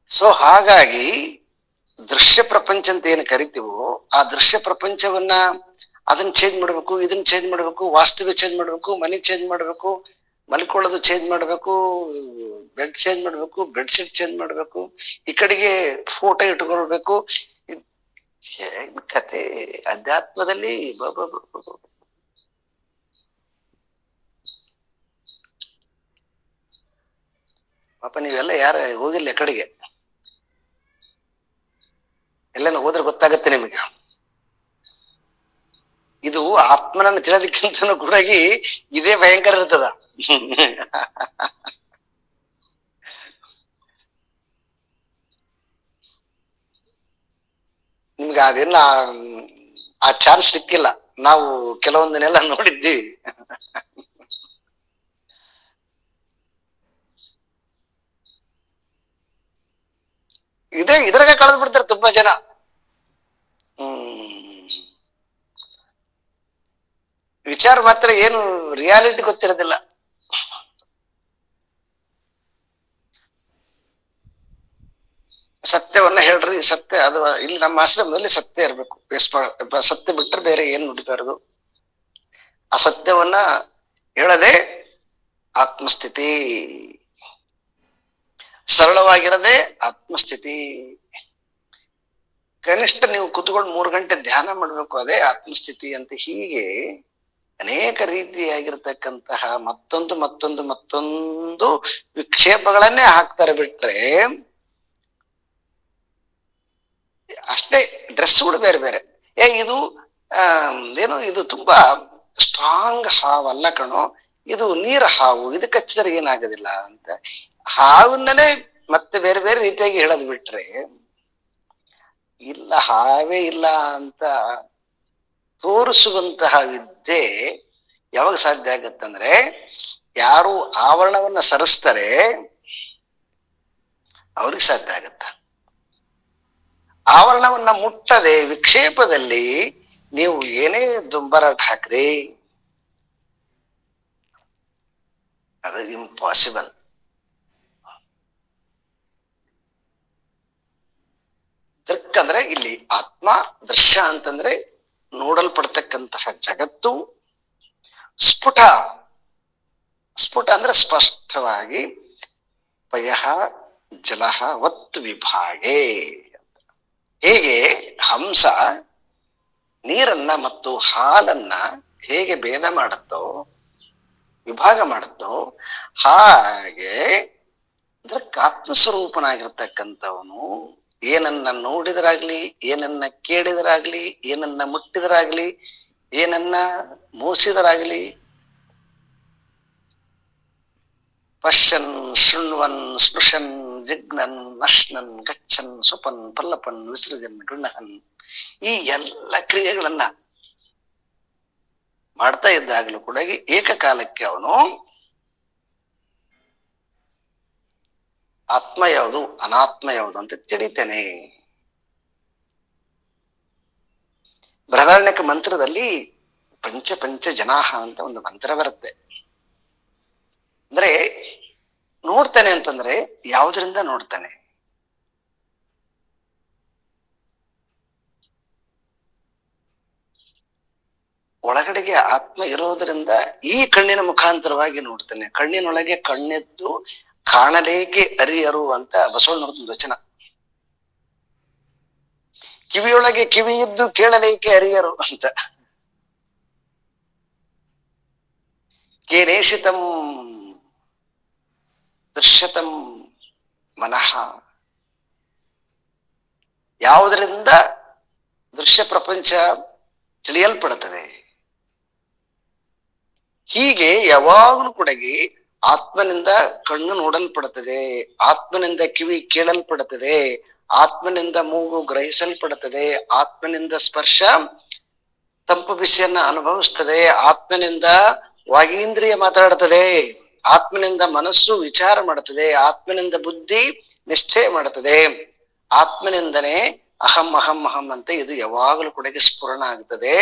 ಸೊ ಹಾಗಾಗಿ ದೃಶ್ಯ ಪ್ರಪಂಚ ಅಂತ ಏನು ಕರಿತೀವೋ ಆ ದೃಶ್ಯ ಪ್ರಪಂಚವನ್ನ ಅದನ್ನ ಚೇಂಜ್ ಮಾಡ್ಬೇಕು, ಇದನ್ನ ಚೇಂಜ್ ಮಾಡ್ಬೇಕು, ವಾಸ್ತವ್ಯ ಚೇಂಜ್ ಮಾಡ್ಬೇಕು, ಮನೆ ಚೇಂಜ್ ಮಾಡ್ಬೇಕು, ಮಲ್ಕೊಳ್ಳೋದು ಚೇಂಜ್ ಮಾಡ್ಬೇಕು, ಬೆಡ್ ಚೇಂಜ್ ಮಾಡ್ಬೇಕು, ಬೆಡ್ಶೀಟ್ ಚೇಂಜ್ ಮಾಡ್ಬೇಕು, ಈ ಕಡೆಗೆ ಫೋಟೋ ಇಟ್ಕೊಳ್ಬೇಕು. ಏನ್ ಕತೆ ಅಧ್ಯಾತ್ಮದಲ್ಲಿ. ಪಾಪ ನೀವೆಲ್ಲ ಯಾರ ಹೋಗಿಲ್ಲ ಕಡೆಗೆ, ಎಲ್ಲನ ಹೋದ್ರೆ ಗೊತ್ತಾಗತ್ತೆ ನಿಮಗೆ. ಇದು ಆತ್ಮನನ್ನು ತಿಳಿಯೋದಕ್ಕಿಂತ ಕೂಡ ಇದೇ ಭಯಂಕರ ಇರ್ತದ. ನಿಮ್ಗೆ ಅದೇನ ಆ ಚಾನ್ಸ್ ಸಿಕ್ಕಿಲ್ಲ. ನಾವು ಕೆಲವೊಂದನ್ನೆಲ್ಲ ನೋಡಿದ್ದೀವಿ. ಇದ್ರಾಗ ಕಳೆದು ಬಿಡ್ತಾರೆ ತುಂಬಾ ಜನ. ವಿಚಾರ ಮಾತ್ರ ಏನು ರಿಯಾಲಿಟಿ ಗೊತ್ತಿರೋದಿಲ್ಲ. ಸತ್ಯವನ್ನ ಹೇಳ್ರಿ, ಸತ್ಯ ಅದು ಇಲ್ಲಿ ನಮ್ಮ ಆಶ್ರಮದಲ್ಲಿ ಸತ್ಯ ಇರ್ಬೇಕು. ಸತ್ಯ ಬಿಟ್ಟರೆ ಬೇರೆ ಏನ್ ನುಡಿಬಾರದು. ಆ ಸತ್ಯವನ್ನ ಹೇಳದೆ ಆತ್ಮಸ್ಥಿತಿ, ಸರಳವಾಗಿರದೆ ಆತ್ಮಸ್ಥಿತಿ. ಕನಿಷ್ಠ ನೀವು ಕೂತ್ಕೊಂಡು 3 ಗಂಟೆ ಧ್ಯಾನ ಮಾಡ್ಬೇಕು, ಅದೇ ಆತ್ಮಸ್ಥಿತಿ ಅಂತ. ಹೀಗೆ ಅನೇಕ ರೀತಿಯಾಗಿರ್ತಕ್ಕಂತಹ ಮತ್ತೊಂದು ವಿಕ್ಷೇಪಗಳನ್ನೇ ಹಾಕ್ತಾರೆ. ಬಿಟ್ರೆ ಅಷ್ಟೇ. ಡ್ರೆಸ್ ಕೂಡ ಬೇರೆ ಬೇರೆ. ಇದು ಏನು, ಇದು ತುಂಬಾ ಸ್ಟ್ರಾಂಗ್ ಹಾವಲ್ಲ ಕಣೋ, ಇದು ನೀರ ಹಾವು, ಇದು ಕಚ್ಚಿದ್ರೆ ಏನಾಗೋದಿಲ್ಲ ಅಂತ ಹಾವನ್ನೇ ಮತ್ತೆ ಬೇರೆ ಬೇರೆ ರೀತಿಯಾಗಿ ಹೇಳೋದು. ಬಿಟ್ರೆ ಇಲ್ಲ, ಹಾವೇ ಇಲ್ಲ ಅಂತ ತೋರಿಸುವಂತಹ ವಿದ್ಯೆ ಯಾವಾಗ ಸಾಧ್ಯ ಆಗತ್ತಂದ್ರೆ ಯಾರು ಆವರಣವನ್ನ ಸರಿಸ್ತಾರೆ ಅವ್ರಿಗೆ ಸಾಧ್ಯ ಆಗತ್ತ. ಆವರಣವನ್ನ ಮುಟ್ಟದೆ ವಿಕ್ಷೇಪದಲ್ಲಿ ನೀವು ಏನೇ ದುಂಬರಾಟ ಹಾಕ್ರಿ, ಅದು ಇಂಪಾಸಿಬಲ್. ದೃಕ್ ಅಂದ್ರೆ ಇಲ್ಲಿ ಆತ್ಮ, ದೃಶ್ಯ ಅಂತಂದ್ರೆ ನೋಡಲ್ಪಡ್ತಕ್ಕಂತಹ ಜಗತ್ತು. ಸ್ಫುಟ ಅಂದ್ರೆ ಸ್ಪಷ್ಟವಾಗಿ. ಪಯಃ ಜಲಃ ವತ್ ವಿಭಾಗೆ. ಹೇಗೆ ಹಂಸ ನೀರನ್ನ ಮತ್ತು ಹಾಲನ್ನ ಹೇಗೆ ಭೇದ ಮಾಡುತ್ತೋ, ವಿಭಾಗ ಮಾಡುತ್ತೋ, ಹಾಗೆ ದೃಕ್ ಆತ್ಮಸ್ವರೂಪನಾಗಿರ್ತಕ್ಕಂಥವನು ಏನನ್ನ ನೋಡಿದರಾಗ್ಲಿ, ಏನನ್ನ ಕೇಳಿದರಾಗ್ಲಿ, ಏನನ್ನ ಮುಟ್ಟಿದರಾಗ್ಲಿ, ಏನನ್ನ ಮೂಸಿದರಾಗ್ಲಿ, ಪಶ್ಯನ್ ಶೃಣ್ವನ್ ಸ್ಪೃಶನ್ ಜಿಗ್ನನ್ ನಶ್ನನ್ ಗಚ್ಚನ್ ಸ್ವಪನ್ ಪಲ್ಲಪನ್ ವಿಸೃಜನ್ ಗೃಣಹನ್, ಈ ಎಲ್ಲ ಕ್ರಿಯೆಗಳನ್ನ ಮಾಡ್ತಾ ಇದ್ದಾಗಲೂ ಕೂಡ ಏಕಕಾಲಕ್ಕೆ ಅವನು ಆತ್ಮ ಯಾವುದು ಅನಾತ್ಮ ಯಾವುದು ಅಂತ ತಿಳಿತೇನೆ. ಬೃಹದಾರಣ್ಯಕ ಮಂತ್ರದಲ್ಲಿ ಪಂಚ ಜನಾಹ ಅಂತ ಒಂದು ಮಂತ್ರ ಬರುತ್ತೆ. ಅಂದ್ರೆ ನೋಡ್ತಾನೆ ಅಂತಂದ್ರೆ ಯಾವುದರಿಂದ ನೋಡ್ತಾನೆ? ಒಳಗಡೆಗೆ ಆತ್ಮ ಇರೋದರಿಂದ ಈ ಕಣ್ಣಿನ ಮುಖಾಂತರವಾಗಿ ನೋಡ್ತಾನೆ. ಕಣ್ಣಿನೊಳಗೆ ಕಣ್ಣೆದ್ದು ಕಾಣಲೇಕೆ ಅರಿಯರು ಅಂತ ಬಸವಣ್ಣವ್ರದ್ದು ವಚನ. ಕಿವಿಯೊಳಗೆ ಕಿವಿ ಇದ್ದು ಕೇಳಲೇಕೆ ಅರಿಯರು ಅಂತ. ಕೇನೇಷಿತಂ ದೃಶ್ಯತಂ ಮನಃ, ಯಾವುದರಿಂದ ದೃಶ್ಯ ಪ್ರಪಂಚ ತಿಳಿಯಲ್ಪಡುತ್ತದೆ. ಹೀಗೆ ಯಾವಾಗಲೂ ಕೂಡ ಆತ್ಮನಿಂದ ಕಣ್ಣು ನೋಡಲ್ಪಡುತ್ತದೆ, ಆತ್ಮನಿಂದ ಕಿವಿ ಕೇಳಲ್ಪಡುತ್ತದೆ, ಆತ್ಮನಿಂದ ಮೂಗು ಗ್ರಹಿಸಲ್ಪಡುತ್ತದೆ, ಆತ್ಮನಿಂದ ಸ್ಪರ್ಶ ತಂಪು ಬಿಸಿಯನ್ನ ಅನುಭವಿಸ್ತದೆ, ಆತ್ಮನಿಂದ ವಾಗೀಂದ್ರಿಯ ಮಾತಾಡುತ್ತದೆ, ಆತ್ಮನಿಂದ ಮನಸ್ಸು ವಿಚಾರ ಮಾಡುತ್ತದೆ, ಆತ್ಮನಿಂದ ಬುದ್ಧಿ ನಿಶ್ಚಯ ಮಾಡುತ್ತದೆ, ಆತ್ಮನಿಂದನೇ ಅಹಂ ಅಹಂ ಅಹಂ ಅಂತ ಇದು ಯಾವಾಗಲೂ ಕೂಡ ಸ್ಫುರಣ ಆಗ್ತದೆ.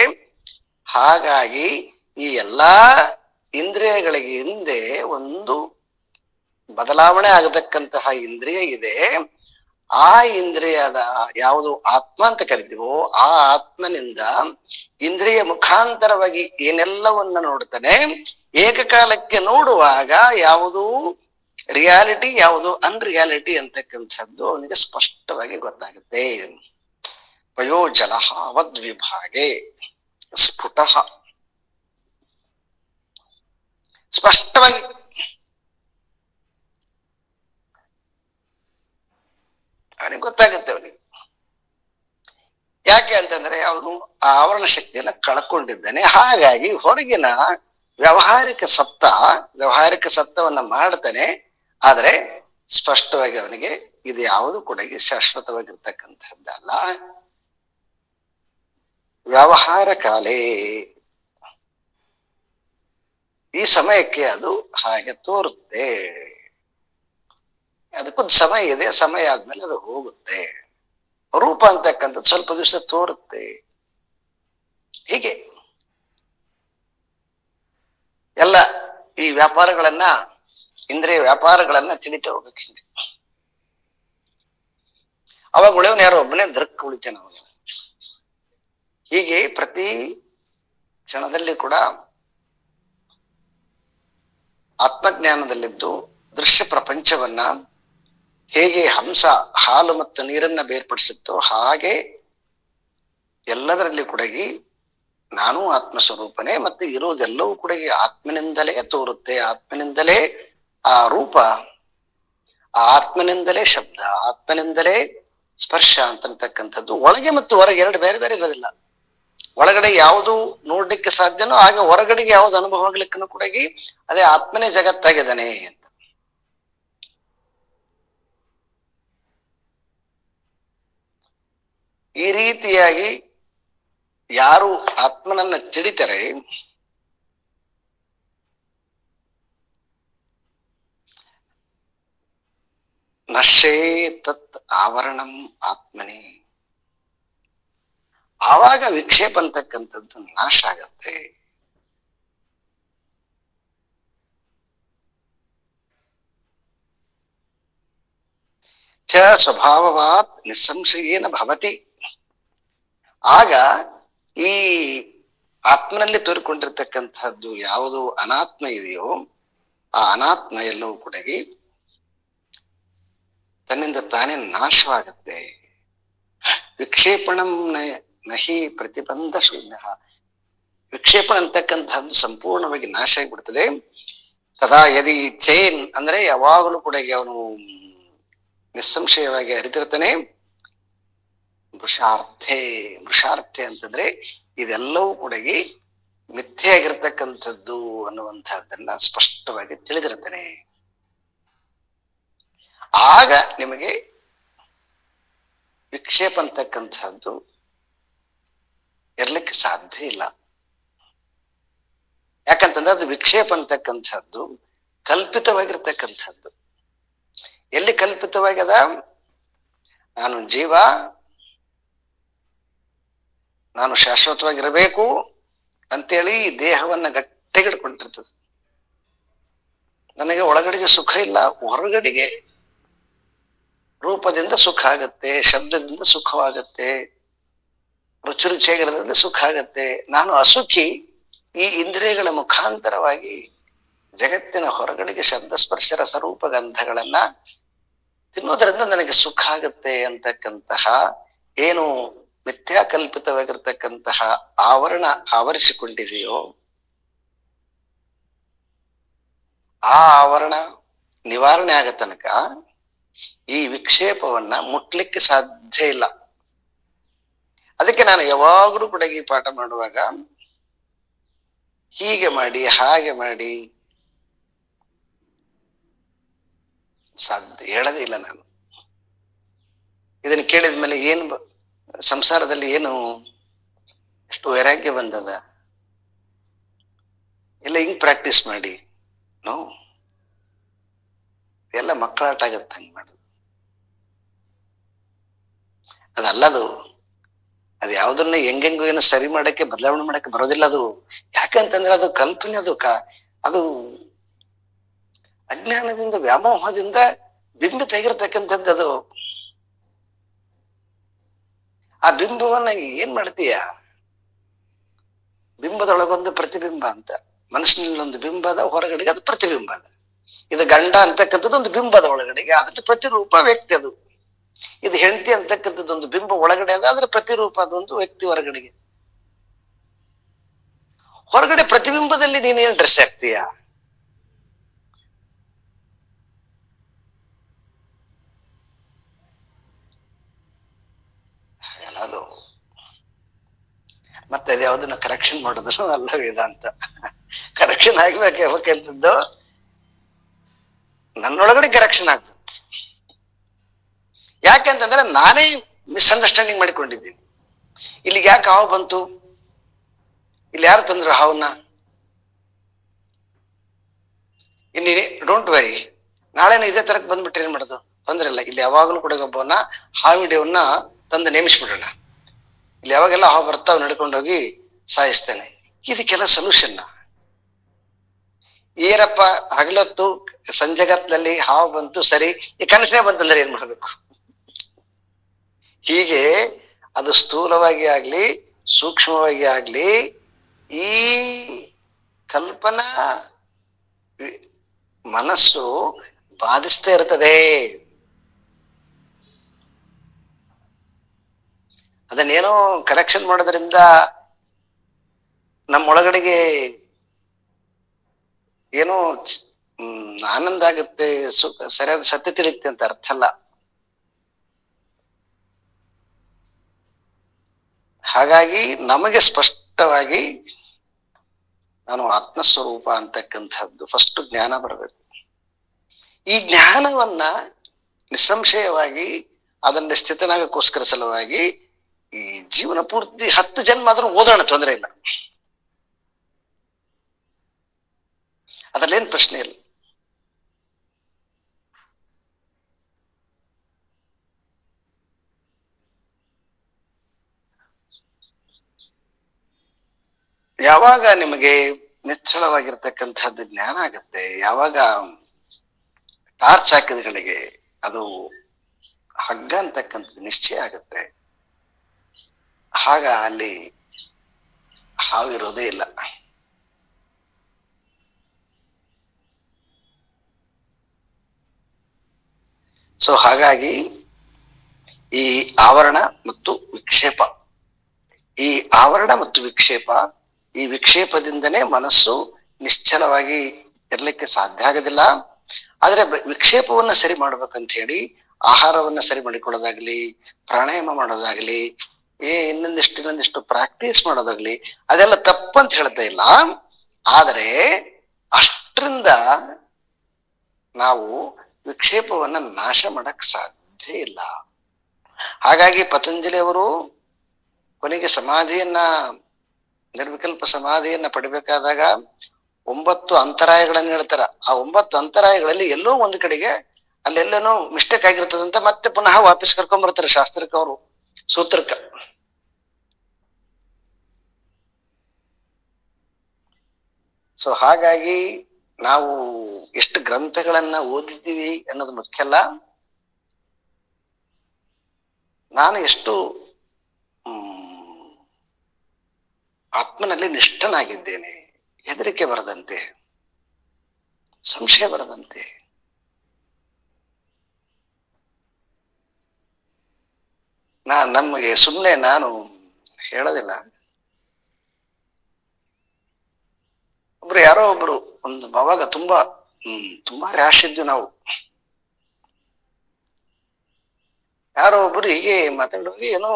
ಹಾಗಾಗಿ ಈ ಎಲ್ಲಾ ಇಂದ್ರಿಯಗಳಿಗೆ ಹಿಂದೆ ಒಂದು ಬದಲಾವಣೆ ಆಗತಕ್ಕಂತಹ ಇಂದ್ರಿಯ ಇದೆ. ಆ ಇಂದ್ರಿಯದ ಯಾವುದು ಆತ್ಮ ಅಂತ ಕರಿತೀವೋ ಆ ಆತ್ಮನಿಂದ ಇಂದ್ರಿಯ ಮುಖಾಂತರವಾಗಿ ಏನೆಲ್ಲವನ್ನ ನೋಡ್ತಾನೆ. ಏಕಕಾಲಕ್ಕೆ ನೋಡುವಾಗ ಯಾವುದು ರಿಯಾಲಿಟಿ ಯಾವುದು ಅನ್ರಿಯಾಲಿಟಿ ಅಂತಕ್ಕಂಥದ್ದು ಅವನಿಗೆ ಸ್ಪಷ್ಟವಾಗಿ ಗೊತ್ತಾಗುತ್ತೆ. ಪಯೋಜಲ ಅವದ್ವಿಭಾಗೆ ಸ್ಫುಟ, ಸ್ಪಷ್ಟವಾಗಿ ಅವನಿಗೆ ಗೊತ್ತಾಗುತ್ತೆ. ಅವನಿಗೆ ಯಾಕೆ ಅಂತಂದ್ರೆ ಅವನು ಆ ಆವರಣ ಶಕ್ತಿಯನ್ನ ಕಳ್ಕೊಂಡಿದ್ದಾನೆ. ಹಾಗಾಗಿ ಹೊರಗಿನ ವ್ಯಾವಹಾರಿಕ ಸತ್ತವನ್ನ ಮಾಡ್ತಾನೆ. ಆದ್ರೆ ಸ್ಪಷ್ಟವಾಗಿ ಅವನಿಗೆ ಇದು ಯಾವುದು ಕೂಡ ಶಾಶ್ವತವಾಗಿರ್ತಕ್ಕಂಥದ್ದಲ್ಲ. ವ್ಯವಹಾರ ಕಾಲೇ, ಈ ಸಮಯಕ್ಕೆ ಅದು ಹಾಗೆ ತೋರುತ್ತೆ. ಅದಕ್ಕೊಂದು ಸಮಯ ಇದೆ, ಸಮಯ ಆದ್ಮೇಲೆ ಅದು ಹೋಗುತ್ತೆ. ರೂಪ ಅಂತಕ್ಕಂಥದ್ದು ಸ್ವಲ್ಪ ದಿವಸ ತೋರುತ್ತೆ. ಹೀಗೆ ಎಲ್ಲ ಈ ವ್ಯಾಪಾರಗಳನ್ನ, ಇಂದ್ರಿಯ ವ್ಯಾಪಾರಗಳನ್ನ ತಿಳಿತಾ ಹೋಗ್ಬೇಕು. ಅವಾಗ ಉಳಿಯವನು ಯಾರೋ ಒಬ್ಬನೇ ದೃಕ್ ಉಳಿತಾನೆ ಅವಾಗ. ಹೀಗೆ ಪ್ರತಿ ಕ್ಷಣದಲ್ಲಿ ಕೂಡ ಆತ್ಮಜ್ಞಾನದಲ್ಲಿದ್ದು ದೃಶ್ಯ ಪ್ರಪಂಚವನ್ನ ಹೇಗೆ ಹಂಸ ಹಾಲು ಮತ್ತು ನೀರನ್ನ ಬೇರ್ಪಡಿಸುತ್ತೋ ಹಾಗೆ ಎಲ್ಲದರಲ್ಲಿ ಕೂಡ ನಾನು ಆತ್ಮಸ್ವರೂಪನೇ, ಮತ್ತೆ ಇರೋದೆಲ್ಲವೂ ಕೂಡ ಆತ್ಮನಿಂದಲೇ ತೋರುತ್ತೆ, ಆತ್ಮನಿಂದಲೇ ಆ ರೂಪ, ಆ ಆತ್ಮನಿಂದಲೇ ಶಬ್ದ, ಆತ್ಮನಿಂದಲೇ ಸ್ಪರ್ಶ ಅಂತಕ್ಕಂಥದ್ದು. ಒಳಗೆ ಮತ್ತು ಹೊರಗೆ ಎರಡು ಬೇರೆ ಬೇರೆ ಇರೋದಿಲ್ಲ. ಒಳಗಡೆ ಯಾವುದು ನೋಡ್ಲಿಕ್ಕೆ ಸಾಧ್ಯನೋ ಆಗ ಹೊರಗಡೆಗೆ ಯಾವ್ದು ಅನುಭವ ಆಗ್ಲಿಕ್ಕೂ ಕೂಡ ಅದೇ ಆತ್ಮನೇ ಜಗತ್ತಾಗಿದ್ದಾನೆ ಅಂತ. ಈ ರೀತಿಯಾಗಿ ಯಾರು ಆತ್ಮನನ್ನ ತಿಳಿತಾರೆ ನಶೇ ತತ್ ಆವರಣಂ ಆತ್ಮನಿ, ಆವಾಗ ವಿಕ್ಷೇಪ ಅಂತಕ್ಕಂಥದ್ದು ನಾಶ ಆಗತ್ತೆ. ಚ ಸ್ವಭಾವವಾತ್ ನಿಸ್ಸಂಶಯೇನ ಭವತಿ, ಆಗ ಈ ಆತ್ಮನಲ್ಲಿ ತೋರಿಕೊಂಡಿರ್ತಕ್ಕಂಥದ್ದು ಯಾವುದು ಅನಾತ್ಮ ಇದೆಯೋ ಆ ಅನಾತ್ಮ ಎಲ್ಲವೂ ಕೂಡ ತನ್ನಿಂದ ತಾನೇ ನಾಶವಾಗತ್ತೆ. ವಿಕ್ಷೇಪಣಂ ನಹಿ ಪ್ರತಿಬಂಧ ಶೂನ್ಯ, ವಿಕ್ಷೇಪಣ ಅಂತಕ್ಕಂಥದ್ದು ಸಂಪೂರ್ಣವಾಗಿ ನಾಶ ಆಗಿಬಿಡ್ತದೆ. ತದಾ ಯದಿ ಚೈನ್ ಅಂದ್ರೆ ಯಾವಾಗಲೂ ಕೂಡ ಅವನು ನಿಸ್ಸಂಶಯವಾಗಿ ಅರಿತಿರ್ತಾನೆ. ಮೃಷಾರ್ಥೆ ಅಂತಂದ್ರೆ ಇದೆಲ್ಲವೂ ಕೂಡ ಮಿಥ್ಯೆ ಆಗಿರ್ತಕ್ಕಂಥದ್ದು ಅನ್ನುವಂಥದ್ದನ್ನ ಸ್ಪಷ್ಟವಾಗಿ ತಿಳಿದಿರ್ತಾನೆ. ಆಗ ನಿಮಗೆ ವಿಕ್ಷೇಪ ಅಂತಕ್ಕಂಥದ್ದು ಇರ್ಲಿಕ್ಕೆ ಸಾಧ್ಯ ಇಲ್ಲ. ಯಾಕಂತಂದ್ರೆ ಅದು ವಿಕ್ಷೇಪ ಅಂತಕ್ಕಂಥದ್ದು ಕಲ್ಪಿತವಾಗಿರ್ತಕ್ಕಂಥದ್ದು. ಎಲ್ಲಿ ಕಲ್ಪಿತವಾಗ್ಯದ? ನಾನು ಜೀವ, ನಾನು ಶಾಶ್ವತವಾಗಿರಬೇಕು ಅಂತೇಳಿ ದೇಹವನ್ನ ಗಟ್ಟಿಗಿಡ್ಕೊಂಡಿರ್ತದೆ. ನನಗೆ ಒಳಗಡೆಗೆ ಸುಖ ಇಲ್ಲ, ಹೊರಗಡೆಗೆ ರೂಪದಿಂದ ಸುಖ ಆಗತ್ತೆ, ಶಬ್ದದಿಂದ ಸುಖವಾಗತ್ತೆ, ರುಚಿ ರುಚಿಯಾಗಿರೋದ್ರಿಂದ ಸುಖ ಆಗತ್ತೆ. ನಾನು ಅಸುಖಿ, ಈ ಇಂದ್ರಿಯಗಳ ಮುಖಾಂತರವಾಗಿ ಜಗತ್ತಿನ ಹೊರಗಡೆಗೆ ಶಬ್ದ ಸ್ಪರ್ಶ ರಸರೂಪ ಗಂಧಗಳನ್ನ ತಿನ್ನೋದ್ರಿಂದ ನನಗೆ ಸುಖ ಆಗತ್ತೆ ಅಂತಕ್ಕಂತಹ ಏನು ಮಿಥ್ಯಾಕಲ್ಪಿತವಾಗಿರ್ತಕ್ಕಂತಹ ಆವರಣ ಆವರಿಸಿಕೊಂಡಿದೆಯೋ ಆ ಆವರಣ ನಿವಾರಣೆ ಆಗ ತನಕ ಈ ವಿಕ್ಷೇಪವನ್ನ ಮುಟ್ಲಿಕ್ಕೆ ಸಾಧ್ಯ ಇಲ್ಲ. ಅದಕ್ಕೆ ನಾನು ಯಾವಾಗಲೂ ಕೂಡ ಈ ಪಾಠ ಮಾಡುವಾಗ ಹೀಗೆ ಮಾಡಿ ಹಾಗೆ ಮಾಡಿ ಸಾಧ್ಯ ಹೇಳದೇ ಇಲ್ಲ. ನಾನು ಇದನ್ನು ಕೇಳಿದ ಮೇಲೆ ಏನು ಸಂಸಾರದಲ್ಲಿ ಏನು ಎಷ್ಟು ವೈರಾಗ್ಯ ಬಂದದ, ಎಲ್ಲ ಹಿಂಗ್ ಪ್ರಾಕ್ಟೀಸ್ ಮಾಡಿ ನೋ ಎಲ್ಲ ಮಕ್ಕಳಾಟ ಆಗತ್ತೆ ಹಂಗ್ ಮಾಡುದು. ಅದಲ್ಲದು ಅದು ಯಾವ್ದನ್ನ ಹೆಂಗೆಂಗು ಏನು ಸರಿ ಮಾಡಕ್ಕೆ ಬದಲಾವಣೆ ಮಾಡಕ್ಕೆ ಬರೋದಿಲ್ಲ. ಅದು ಯಾಕಂತಂದ್ರೆ ಅದು ಕಲ್ಪನೆ, ಅದು ಅಜ್ಞಾನದಿಂದ ವ್ಯಾಮೋಹದಿಂದ ಬಿಂಬಿತ ಆಗಿರ್ತಕ್ಕಂಥದ್ದು. ಅದು ಆ ಬಿಂಬವನ್ನ ಏನ್ ಮಾಡ್ತೀಯ? ಬಿಂಬದೊಳಗೊಂದು ಪ್ರತಿಬಿಂಬ ಅಂತ, ಮನಸ್ಸಿನಲ್ಲಿ ಒಂದು ಬಿಂಬ ಅದ, ಹೊರಗಡೆಗೆ ಅದು ಪ್ರತಿಬಿಂಬ ಅದ. ಇದು ಗಂಡ ಅಂತಕ್ಕಂಥದ್ದು ಒಂದು ಬಿಂಬದ ಒಳಗಡೆಗೆ, ಅದ್ರ ಪ್ರತಿರೂಪ ವ್ಯಕ್ತಿ ಅದು. ಇದು ಹೆಂಡತಿ ಅಂತಕ್ಕಂಥದ್ದು ಒಂದು ಬಿಂಬ ಒಳಗಡೆ ಅದ, ಅದ್ರ ಪ್ರತಿರೂಪ ಅದೊಂದು ವ್ಯಕ್ತಿ ಹೊರಗಡೆಗೆ. ಹೊರಗಡೆ ಪ್ರತಿಬಿಂಬದಲ್ಲಿ ನೀನೇನ್ ಡ್ರೆಸ್ ಹಾಕ್ತೀಯ? ಅದು ಮತ್ತೆ ಅದು ಯಾವ್ದನ್ನ ಕರೆಕ್ಷನ್ ಮಾಡೋದು ಅಲ್ಲ ವೇದಾಂತ. ಕರೆಕ್ಷನ್ ಆಗ್ಬೇಕಂತದ್ದು ನನ್ನೊಳಗಡೆ ಕರೆಕ್ಷನ್ ಆಗ್ಬೇಕು. ಯಾಕಂತಂದ್ರೆ ನಾನೇ ಮಿಸ್ಅಂಡರ್ಸ್ಟ್ಯಾಂಡಿಂಗ್ ಮಾಡಿಕೊಂಡಿದ್ದೀನಿ. ಇಲ್ಲಿಗೆ ಯಾಕೆ ಹಾವು ಬಂತು? ಇಲ್ಲಿ ಯಾರು ತಂದ್ರು ಹಾವನ್ನ? ಇಲ್ಲಿ ಡೋಂಟ್ ವರಿ, ನಾಳೆನ ಇದೇ ತರಕ್ ಬಂದ್ಬಿಟ್ರೆ ಏನ್ ಮಾಡೋದು? ತೊಂದ್ರೆ ಇಲ್ಲ. ಇಲ್ಲಿ ಯಾವಾಗಲೂ ಕೂಡ ಒಬ್ಬವನ್ನ ಹಾವಿಡಿಯವನ್ನ ತಂದು ನೇಮಿಸ್ಬಿಡೋಣ. ಇಲ್ಲಿ ಯಾವಾಗೆಲ್ಲ ಹಾವು ಬರ್ತಾವ್ ನಡ್ಕೊಂಡೋಗಿ ಸಾಯಿಸ್ತೇನೆ. ಇದಕ್ಕೆಲ್ಲ ಸೊಲ್ಯೂಷನ್ ಏನಪ್ಪ? ಹಗಲೊತ್ತು ಸಂಜೆಗತ್ನಲ್ಲಿ ಹಾವು ಬಂತು, ಸರಿ. ಈ ಕನಸನೇ ಬಂತಂದ್ರೆ ಏನ್ ಮಾಡ್ಬೇಕು? ಹೀಗೆ ಅದು ಸ್ಥೂಲವಾಗಿ ಆಗ್ಲಿ ಸೂಕ್ಷ್ಮವಾಗಿ ಆಗ್ಲಿ ಈ ಕಲ್ಪನಾ ಮನಸ್ಸು ಬಾಧಿಸ್ತಾ ಇರ್ತದೆ. ಅದನ್ನೇನೋ ಕರೆಕ್ಷನ್ ಮಾಡೋದ್ರಿಂದ ನಮ್ಮೊಳಗಡೆಗೆ ಏನೋ ಆನಂದ ಆಗುತ್ತೆ, ಸರಿಯಾದ ಸತ್ಯ ತಿಳಿಯುತ್ತೆ ಅಂತ ಅರ್ಥ ಅಲ್ಲ. ಹಾಗಾಗಿ ನಮಗೆ ಸ್ಪಷ್ಟವಾಗಿ ನಾನು ಆತ್ಮಸ್ವರೂಪ ಅಂತಕ್ಕಂಥದ್ದು ಫಸ್ಟ್ ಜ್ಞಾನ ಬರಬೇಕು. ಈ ಜ್ಞಾನವನ್ನ ನಿಸ್ಸಂಶಯವಾಗಿ ಅದನ್ನ ಸ್ಥಿತನಾಗಕ್ಕೋಸ್ಕರ ಸಲುವಾಗಿ ಈ ಜೀವನ ಪೂರ್ತಿ 10 ಜನ್ಮ ಆದ್ರೂ ಓದೋಣ, ತೊಂದರೆ ಇಲ್ಲ. ಅದ್ರಲ್ಲೇನ್ ಪ್ರಶ್ನೆ ಇಲ್ಲ. ಯಾವಾಗ ನಿಮಗೆ ನಿಶ್ಚಳವಾಗಿರ್ತಕ್ಕಂಥದ್ದು ಜ್ಞಾನ ಆಗತ್ತೆ, ಯಾವಾಗ ಟಾರ್ಚ್ ಹಾಕಿದಗಳಿಗೆ ಅದು ಹಗ್ಗ ಅಂತಕ್ಕಂಥದ್ದು ನಿಶ್ಚಯ ಆಗತ್ತೆ, ಆಗ ಅಲ್ಲಿ ಹಾವಿರೋದೇ ಇಲ್ಲ. ಸೊ ಹಾಗಾಗಿ ಈ ಆವರಣ ಮತ್ತು ವಿಕ್ಷೇಪ, ಈ ಆವರಣ ಮತ್ತು ವಿಕ್ಷೇಪ, ಈ ವಿಕ್ಷೇಪದಿಂದನೇ ಮನಸ್ಸು ನಿಶ್ಚಲವಾಗಿ ಇರ್ಲಿಕ್ಕೆ ಸಾಧ್ಯ ಆಗೋದಿಲ್ಲ. ಆದ್ರೆ ವಿಕ್ಷೇಪವನ್ನ ಸರಿ ಮಾಡ್ಬೇಕಂತ ಹೇಳಿ ಆಹಾರವನ್ನ ಸರಿ ಮಾಡಿಕೊಳ್ಳೋದಾಗ್ಲಿ, ಪ್ರಾಣಾಯಾಮ ಮಾಡೋದಾಗ್ಲಿ, ಇನ್ನೊಂದಿಷ್ಟು ಪ್ರಾಕ್ಟೀಸ್ ಮಾಡೋದಾಗ್ಲಿ, ಅದೆಲ್ಲ ತಪ್ಪಂತ ಹೇಳ್ತಾ ಇಲ್ಲ. ಆದರೆ ಅಷ್ಟರಿಂದ ನಾವು ವಿಕ್ಷೇಪವನ್ನ ನಾಶ ಮಾಡಕ್ ಸಾಧ್ಯ ಇಲ್ಲ. ಹಾಗಾಗಿ ಪತಂಜಲಿ ಅವರು ಕೊನೆಗೆ ಸಮಾಧಿಯನ್ನ, ನಿರ್ವಿಕಲ್ಪ ಸಮಾಧಿಯನ್ನ ಪಡಿಬೇಕಾದಾಗ 9 ಅಂತರಾಯಗಳನ್ನ ಹೇಳ್ತಾರ. ಆ 9 ಅಂತರಾಯಗಳಲ್ಲಿ ಎಲ್ಲೋ ಒಂದು ಕಡೆಗೆ ಅಲ್ಲೆಲ್ಲನೋ ಮಿಸ್ಟೇಕ್ ಆಗಿರ್ತದಂತ ಮತ್ತೆ ಪುನಃ ವಾಪಸ್ ಕರ್ಕೊಂಡ್ ಬರ್ತಾರೆ ಶಾಸ್ತ್ರಕ್ಕೆ, ಅವರು ಸೂತ್ರಕ್ಕ. ಸೊ ಹಾಗಾಗಿ ನಾವು ಎಷ್ಟು ಗ್ರಂಥಗಳನ್ನ ಓದಿದ್ದೀವಿ ಅನ್ನೋದು ಮುಖ್ಯ ಅಲ್ಲ, ನಾನು ಎಷ್ಟು ಆತ್ಮನಲ್ಲಿ ನಿಷ್ಠನಾಗಿದ್ದೇನೆ, ಹೆದರಿಕೆ ಬರದಂತೆ, ಸಂಶಯ ಬರದಂತೆ. ನಮಗೆ ಸುಮ್ಮನೆ ನಾನು ಹೇಳೋದಿಲ್ಲ. ಒಬ್ರು ಯಾರೋ ಒಬ್ರು ಒಂದು ಅವಾಗ ತುಂಬಾ ರ್ಯಾಶ್ ಇದ್ವಿ ನಾವು. ಯಾರೋ ಒಬ್ರು ಹೀಗೆ ಮಾತಾಡೋಗಿ ಏನೋ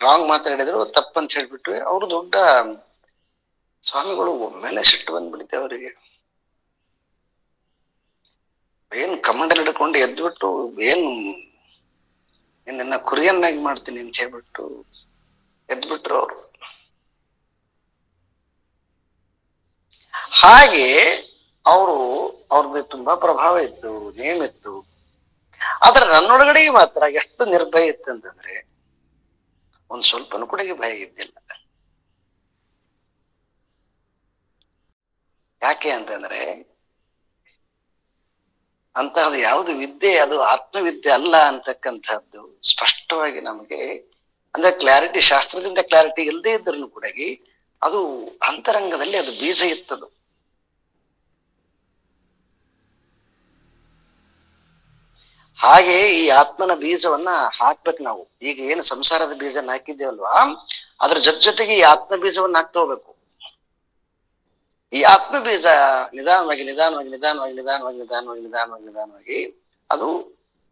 ರಾಂಗ್ ಮಾತಾಡಿದ್ರು, ತಪ್ಪಂತ ಹೇಳ್ಬಿಟ್ವಿ. ಅವರು ದೊಡ್ಡ ಸ್ವಾಮಿಗಳು. ಒಮ್ಮೆಲೆ ಸಿಟ್ಟು ಬಂದ್ಬಿಡುತ್ತೆ ಅವರಿಗೆ. ಏನ್ ಕಮಂಡಲ್ ಹಿಡ್ಕೊಂಡು ಎದ್ಬಿಟ್ಟು ನಿನ್ನ ಕುರಿಯನ್ನಾಗಿ ಮಾಡ್ತೀನಿ ಅಂತ ಹೇಳ್ಬಿಟ್ಟು ಎದ್ಬಿಟ್ರು ಅವರು. ಹಾಗೆ ಅವ್ರದ್ದು ತುಂಬಾ ಪ್ರಭಾವ ಇತ್ತು, ನೇಮ್ ಇತ್ತು. ಆದ್ರೆ ನನ್ನೊಳಗಡೆ ಮಾತ್ರ ಎಷ್ಟು ನಿರ್ಭಯ ಇತ್ತು ಅಂತಂದ್ರೆ ಒಂದ್ ಸ್ವಲ್ಪನೂ ಕೂಡ ಭಯ ಇದ್ದಿಲ್ಲ. ಯಾಕೆ ಅಂತಂದ್ರೆ ಅಂತಹದ್ದು ಯಾವುದು ವಿದ್ಯೆ ಅದು ಆತ್ಮವಿದ್ಯೆ ಅಲ್ಲ ಅಂತಕ್ಕಂಥದ್ದು ಸ್ಪಷ್ಟವಾಗಿ ನಮಗೆ ಅಂದ್ರೆ ಕ್ಲಾರಿಟಿ, ಶಾಸ್ತ್ರದಿಂದ ಕ್ಲಾರಿಟಿ ಇಲ್ಲದೆ ಇದ್ರೂ ಕೂಡ ಅದು ಅಂತರಂಗದಲ್ಲಿ ಅದು ಬೀಜ ಇತ್ತದು. ಹಾಗೆ ಈ ಆತ್ಮನ ಬೀಜವನ್ನ ಹಾಕ್ಬೇಕು ನಾವು. ಈಗ ಏನು ಸಂಸಾರದ ಬೀಜನ ಹಾಕಿದ್ದೇವಲ್ವಾ, ಅದ್ರ ಜೊತೆಗೆ ಈ ಆತ್ಮ ಬೀಜವನ್ನ ಹಾಕ್ತಾ ಹೋಗ್ಬೇಕು. ಈ ಆತ್ಮ ಬೀಜ ನಿಧಾನವಾಗಿ ಅದು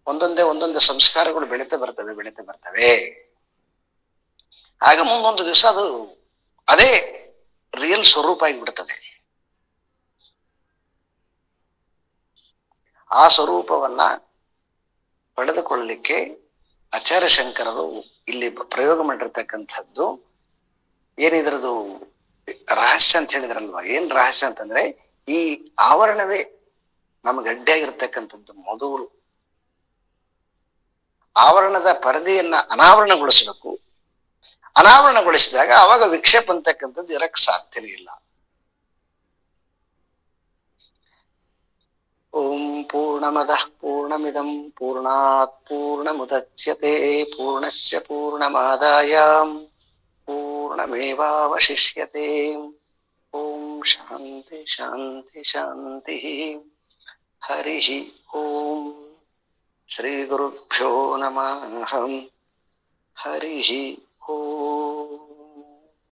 ಒಂದೊಂದೇ ಸಂಸ್ಕಾರಗಳು ಬೆಳೀತಾ ಬರ್ತವೆ. ಆಗ ಮುಂದೊಂದು ದಿವಸ ಅದು ಅದೇ ರಿಯಲ್ ಸ್ವರೂಪ ಆಗಿಬಿಡ್ತದೆ. ಆ ಸ್ವರೂಪವನ್ನ ಪಡೆದುಕೊಳ್ಳಲಿಕ್ಕೆ ಆಚಾರ್ಯ ಶಂಕರರು ಇಲ್ಲಿ ಪ್ರಯೋಗ ಮಾಡಿರ್ತಕ್ಕಂಥದ್ದು ಏನಿದ್ರದು ರಹಸ್ಯ ಅಂತ ಹೇಳಿದ್ರಲ್ವಾ. ಏನ್ ರಹಸ್ಯ ಅಂತಂದ್ರೆ ಈ ಆವರಣವೇ ನಮಗೆ ಅಡ್ಡಿಯಾಗಿರ್ತಕ್ಕಂಥದ್ದು. ಮೊದಲು ಆವರಣದ ಪರದೆಯನ್ನ ಅನಾವರಣಗೊಳಿಸಬೇಕು. ಅನಾವರಣಗೊಳಿಸಿದಾಗ ಅವಾಗ ವಿಕ್ಷೇಪ ಅಂತಕ್ಕಂಥದ್ದು ಇರಕ್ ಸಾಧ್ಯನೇ ಇಲ್ಲ. ಓಂ ಪೂರ್ಣಮದಃ ಪೂರ್ಣಮಿದಂ ಪೂರ್ಣಾತ್ ಪೂರ್ಣಮುದಚ್ಯತೆ ಪೂರ್ಣಸ್ಯ ಪೂರ್ಣಮಾದಾಯ ಪೂರ್ಣಮೇವಾವಶಿಷ್ಯತೆ. ಓಂ ಶಾಂತಿ ಶಾಂತಿ ಶಾಂತಿ. ಹರಿ ಓಂ. ಶ್ರೀ ಗುರುಭ್ಯೋ ನಮಃ. ಹರಿ ಓಂ.